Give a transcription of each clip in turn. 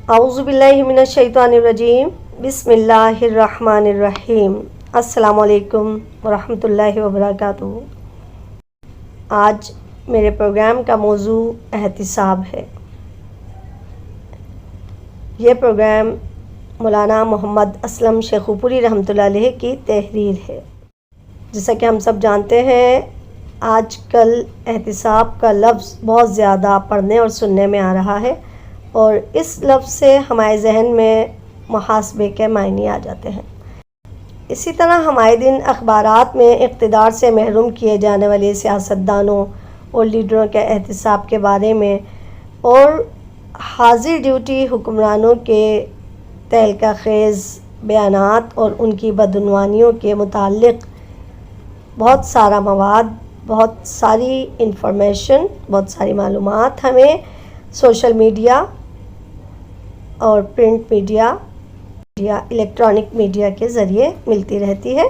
اعوذ باللہ من الشیطان الرجیم، بسم اللہ الرحمن الرحیم۔ السلام علیکم ورحمۃ اللہ وبرکاتہ۔ آج میرے پروگرام کا موضوع احتساب ہے۔ یہ پروگرام مولانا محمد اسلم شیخوپوری رحمۃ اللہ علیہ کی تحریر ہے۔ جیسا کہ ہم سب جانتے ہیں، آج کل احتساب کا لفظ بہت زیادہ پڑھنے اور سننے میں آ رہا ہے، اور اس لفظ سے ہمارے ذہن میں محاسبے کے معنی آ جاتے ہیں۔ اسی طرح ہمارے دن اخبارات میں اقتدار سے محروم کیے جانے والے سیاستدانوں اور لیڈروں کے احتساب کے بارے میں اور حاضر ڈیوٹی حکمرانوں کے تہلکہ خیز بیانات اور ان کی بدعنوانیوں کے متعلق بہت سارا مواد، بہت ساری انفارمیشن، بہت ساری معلومات ہمیں سوشل میڈیا اور پرنٹ میڈیا، الیکٹرانک میڈیا کے ذریعے ملتی رہتی ہے۔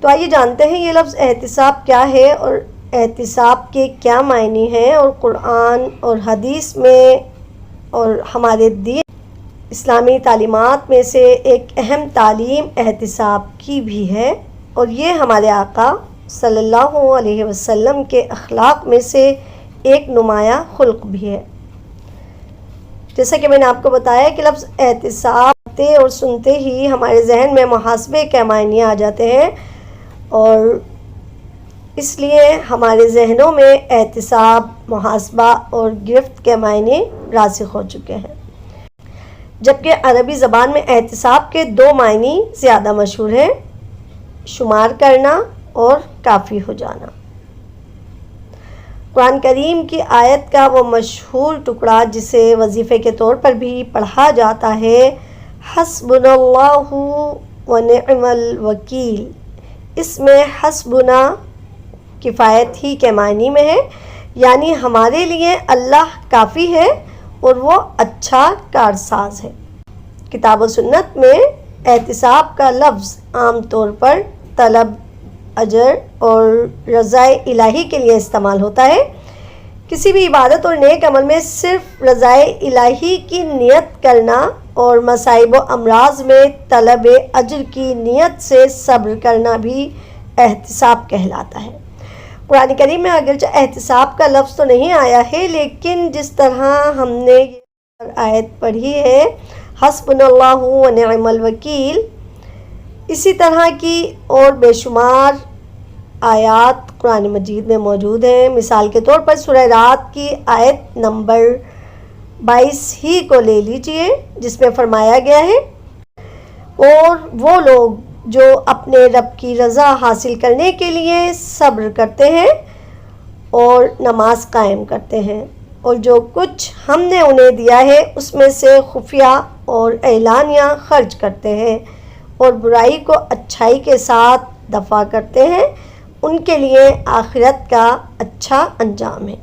تو آئیے جانتے ہیں یہ لفظ احتساب کیا ہے اور احتساب کے کیا معنی ہیں، اور قرآن اور حدیث میں اور ہمارے دین اسلامی تعلیمات میں سے ایک اہم تعلیم احتساب کی بھی ہے، اور یہ ہمارے آقا صلی اللہ علیہ وسلم کے اخلاق میں سے ایک نمایاں خلق بھی ہے۔ جیسا کہ میں نے آپ کو بتایا کہ لفظ احتساب اور سنتے ہی ہمارے ذہن میں محاسبے کے معنی آ جاتے ہیں، اور اس لیے ہمارے ذہنوں میں احتساب، محاسبہ اور گرفت کے معنی راسخ ہو چکے ہیں، جبکہ عربی زبان میں احتساب کے دو معنی زیادہ مشہور ہیں: شمار کرنا اور کافی ہو جانا۔ قرآن کریم کی آیت کا وہ مشہور ٹکڑا جسے وظیفے کے طور پر بھی پڑھا جاتا ہے، حسبنا اللہ ونعم الوکیل، اس میں حسبنا کفایت ہی کے معنی میں ہے، یعنی ہمارے لیے اللہ کافی ہے اور وہ اچھا کارساز ہے۔ کتاب و سنت میں احتساب کا لفظ عام طور پر طلب، اجر اور رضا الہی کے لیے استعمال ہوتا ہے۔ کسی بھی عبادت اور نیک عمل میں صرف رضا الہی کی نیت کرنا اور مصائب و امراض میں طلب اجر کی نیت سے صبر کرنا بھی احتساب کہلاتا ہے۔ قرآن کریم میں اگرچہ احتساب کا لفظ تو نہیں آیا ہے، لیکن جس طرح ہم نے یہ آیت پڑھی ہے، حسبنا اللہ ونعم الوکیل، اسی طرح کی اور بے شمار آیات قرآن مجید میں موجود ہیں۔ مثال کے طور پر سورہ رات کی آیت نمبر 22 ہی کو لے لیجئے، جس میں فرمایا گیا ہے، اور وہ لوگ جو اپنے رب کی رضا حاصل کرنے کے لیے صبر کرتے ہیں اور نماز قائم کرتے ہیں، اور جو کچھ ہم نے انہیں دیا ہے اس میں سے خفیہ اور اعلانیہ خرچ کرتے ہیں اور برائی کو اچھائی کے ساتھ دفع کرتے ہیں، ان کے لیے آخرت کا اچھا انجام ہے۔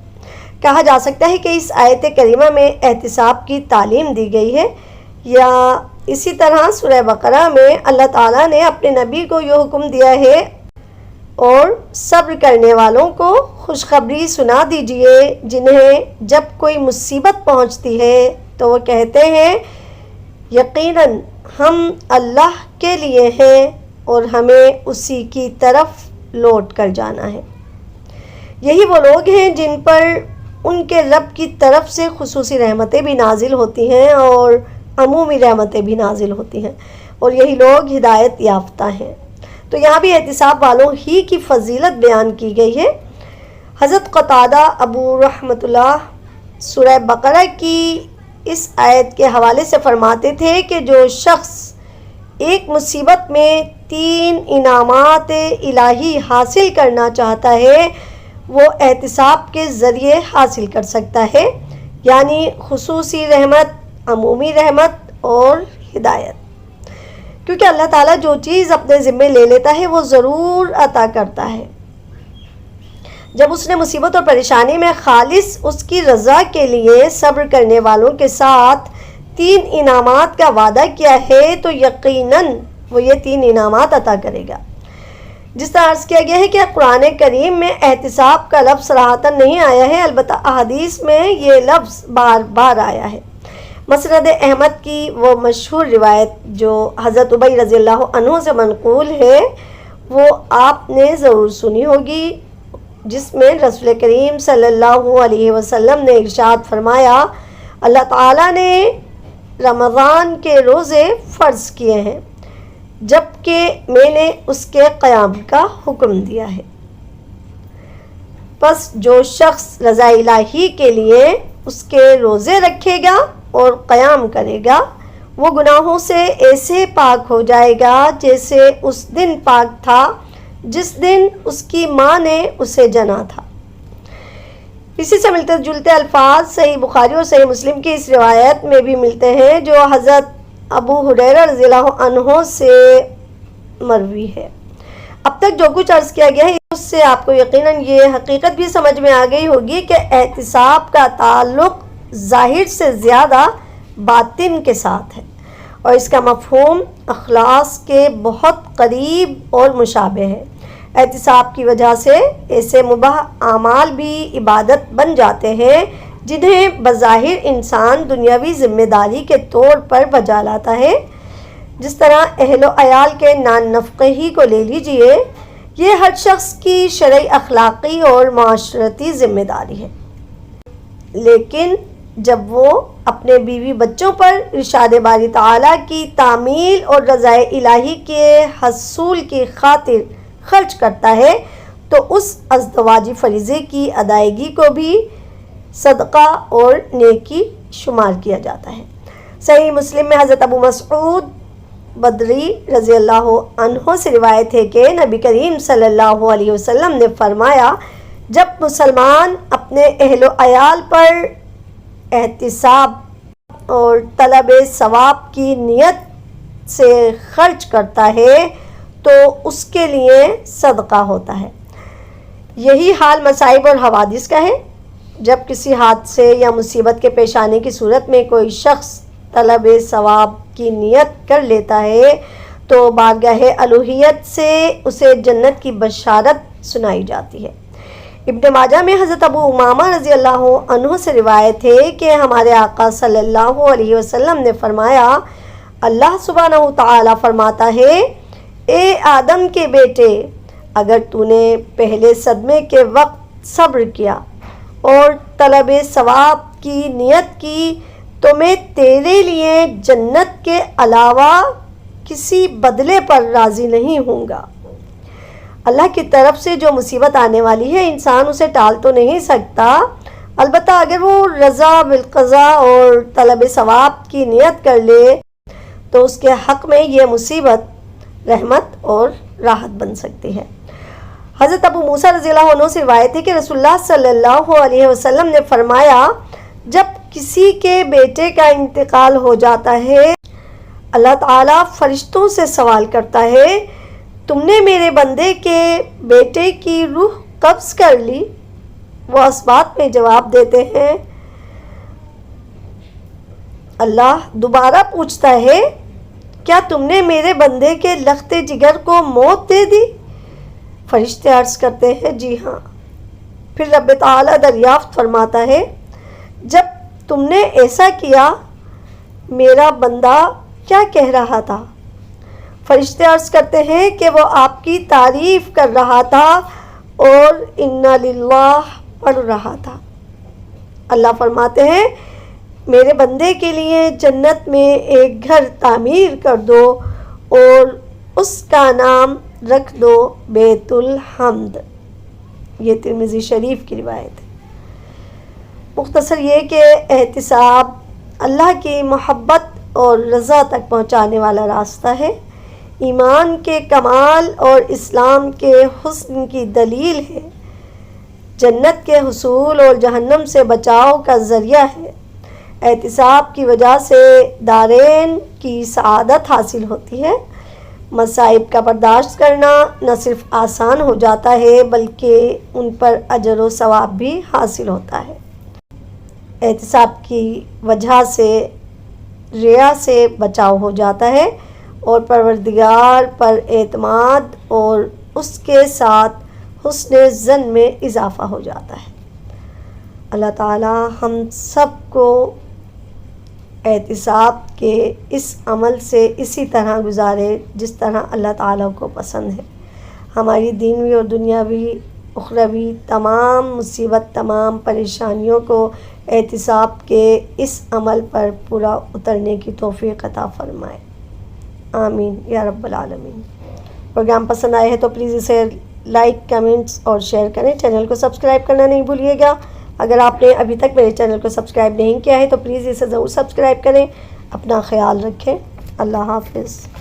کہا جا سکتا ہے کہ اس آیت کریمہ میں احتساب کی تعلیم دی گئی ہے، یا اسی طرح سورہ بقرہ میں اللہ تعالیٰ نے اپنے نبی کو یہ حکم دیا ہے، اور صبر کرنے والوں کو خوشخبری سنا دیجئے جنہیں جب کوئی مصیبت پہنچتی ہے تو وہ کہتے ہیں یقیناً ہم اللہ کے لیے ہیں اور ہمیں اسی کی طرف لوٹ کر جانا ہے۔ یہی وہ لوگ ہیں جن پر ان کے رب کی طرف سے خصوصی رحمتیں بھی نازل ہوتی ہیں اور عمومی رحمتیں بھی نازل ہوتی ہیں، اور یہی لوگ ہدایت یافتہ ہیں۔ تو یہاں بھی احتساب والوں ہی کی فضیلت بیان کی گئی ہے۔ حضرت قتادہ ابو رحمۃ اللہ سورہ بقرہ کی اس آیت کے حوالے سے فرماتے تھے کہ جو شخص ایک مصیبت میں 3 انعامات الہی حاصل کرنا چاہتا ہے، وہ احتساب کے ذریعے حاصل کر سکتا ہے، یعنی خصوصی رحمت، عمومی رحمت اور ہدایت۔ کیونکہ اللہ تعالیٰ جو چیز اپنے ذمے لے لیتا ہے وہ ضرور عطا کرتا ہے۔ جب اس نے مصیبت اور پریشانی میں خالص اس کی رضا کے لیے صبر کرنے والوں کے ساتھ 3 انعامات کا وعدہ کیا ہے تو یقیناً وہ یہ 3 انعامات عطا کرے گا۔ جس طرح عرض کیا گیا ہے کہ قرآن کریم میں احتساب کا لفظ صراحتاً نہیں آیا ہے، البتہ احادیث میں یہ لفظ بار بار آیا ہے۔ مسند احمد کی وہ مشہور روایت جو حضرت ابی رضی اللہ عنہ سے منقول ہے وہ آپ نے ضرور سنی ہوگی، جس میں رسول کریم صلی اللہ علیہ وسلم نے ارشاد فرمایا، اللہ تعالیٰ نے رمضان کے روزے فرض کیے ہیں جبکہ میں نے اس کے قیام کا حکم دیا ہے۔ پس جو شخص رضا الہی کے لیے اس کے روزے رکھے گا اور قیام کرے گا، وہ گناہوں سے ایسے پاک ہو جائے گا جیسے اس دن پاک تھا جس دن اس کی ماں نے اسے جنا تھا۔ اسی سے ملتے جلتے الفاظ صحیح بخاری اور صحیح مسلم کی اس روایت میں بھی ملتے ہیں جو حضرت ابو ہریرہ رضی اللہ عنہ سے مروی ہے۔ اب تک جو کچھ عرض کیا گیا ہے اس سے آپ کو یقیناً یہ حقیقت بھی سمجھ میں آ گئی ہوگی کہ احتساب کا تعلق ظاہر سے زیادہ باطن کے ساتھ ہے اور اس کا مفہوم اخلاص کے بہت قریب اور مشابہ ہے۔ احتساب کی وجہ سے ایسے مباح اعمال بھی عبادت بن جاتے ہیں جنہیں بظاہر انسان دنیاوی ذمہ داری کے طور پر بجا لاتا ہے، جس طرح اہل و عیال کے نان نفقے ہی کو لے لیجئے، یہ ہر شخص کی شرعی، اخلاقی اور معاشرتی ذمہ داری ہے، لیکن جب وہ اپنے بیوی بچوں پر ارشاد باری تعالیٰ کی تعمیل اور رضا الہی کے حصول کی خاطر خرچ کرتا ہے تو اس ازدواجی فریضے کی ادائیگی کو بھی صدقہ اور نیکی شمار کیا جاتا ہے۔ صحیح مسلم میں حضرت ابو مسعود بدری رضی اللہ عنہ سے روایت ہے کہ نبی کریم صلی اللہ علیہ وسلم نے فرمایا، جب مسلمان اپنے اہل و عیال پر احتساب اور طلب ثواب کی نیت سے خرچ کرتا ہے تو اس کے لیے صدقہ ہوتا ہے۔ یہی حال مصائب اور حوادث کا ہے۔ جب کسی حادثے یا مصیبت کے پیش آنے کی صورت میں کوئی شخص طلب ثواب کی نیت کر لیتا ہے تو بارگاہ الوہیت سے اسے جنت کی بشارت سنائی جاتی ہے۔ ابن ماجہ میں حضرت ابو امامہ رضی اللہ عنہ سے روایت ہے کہ ہمارے آقا صلی اللہ علیہ وسلم نے فرمایا، اللہ سبحانہ تعالیٰ فرماتا ہے، اے آدم کے بیٹے، اگر تو نے پہلے صدمے کے وقت صبر کیا اور طلب ثواب کی نیت کی تو میں تیرے لیے جنت کے علاوہ کسی بدلے پر راضی نہیں ہوں گا۔ اللہ کی طرف سے جو مصیبت آنے والی ہے انسان اسے ٹال تو نہیں سکتا، البتہ اگر وہ رضا بالقضاء اور طلب ثواب کی نیت کر لے تو اس کے حق میں یہ مصیبت رحمت اور راحت بن سکتی ہے۔ حضرت ابو موسیٰ رضی اللہ عنہ سے روایت ہے کہ رسول اللہ صلی اللہ علیہ وسلم نے فرمایا، جب کسی کے بیٹے کا انتقال ہو جاتا ہے اللہ تعالیٰ فرشتوں سے سوال کرتا ہے، تم نے میرے بندے کے بیٹے کی روح قبض کر لی؟ وہ اس بات میں جواب دیتے ہیں، اللہ دوبارہ پوچھتا ہے، کیا تم نے میرے بندے کے لخت جگر کو موت دے دی؟ فرشتے عرض کرتے ہیں، جی ہاں۔ پھر رب تعالیٰ دریافت فرماتا ہے، جب تم نے ایسا کیا میرا بندہ کیا کہہ رہا تھا؟ فرشتے عرض کرتے ہیں کہ وہ آپ کی تعریف کر رہا تھا اور انا للہ پڑھ رہا تھا۔ اللہ فرماتے ہیں، میرے بندے کے لیے جنت میں ایک گھر تعمیر کر دو اور اس کا نام رکھ دو بیت الحمد۔ یہ ترمذی شریف کی روایت ہے۔ مختصر یہ کہ احتساب اللہ کی محبت اور رضا تک پہنچانے والا راستہ ہے، ایمان کے کمال اور اسلام کے حسن کی دلیل ہے، جنت کے حصول اور جہنم سے بچاؤ کا ذریعہ ہے۔ احتساب کی وجہ سے دارین کی سعادت حاصل ہوتی ہے۔ مصائب کا برداشت کرنا نہ صرف آسان ہو جاتا ہے بلکہ ان پر اجر و ثواب بھی حاصل ہوتا ہے۔ احتساب کی وجہ سے ریا سے بچاؤ ہو جاتا ہے اور پروردگار پر اعتماد اور اس کے ساتھ حسن ظن میں اضافہ ہو جاتا ہے۔ اللہ تعالی ہم سب کو احتساب کے اس عمل سے اسی طرح گزارے جس طرح اللہ تعالیٰ کو پسند ہے۔ ہماری دینوی اور دنیاوی اخروی تمام مصیبت، تمام پریشانیوں کو احتساب کے اس عمل پر پورا اترنے کی توفیق عطا فرمائے، آمین یا رب العالمین۔ پروگرام پسند آئے ہے تو پلیز اسے لائک، کمنٹس اور شیئر کریں۔ چینل کو سبسکرائب کرنا نہیں بھولیے گا۔ اگر آپ نے ابھی تک میرے چینل کو سبسکرائب نہیں کیا ہے تو پلیز اسے ضرور سبسکرائب کریں۔ اپنا خیال رکھیں۔ اللہ حافظ۔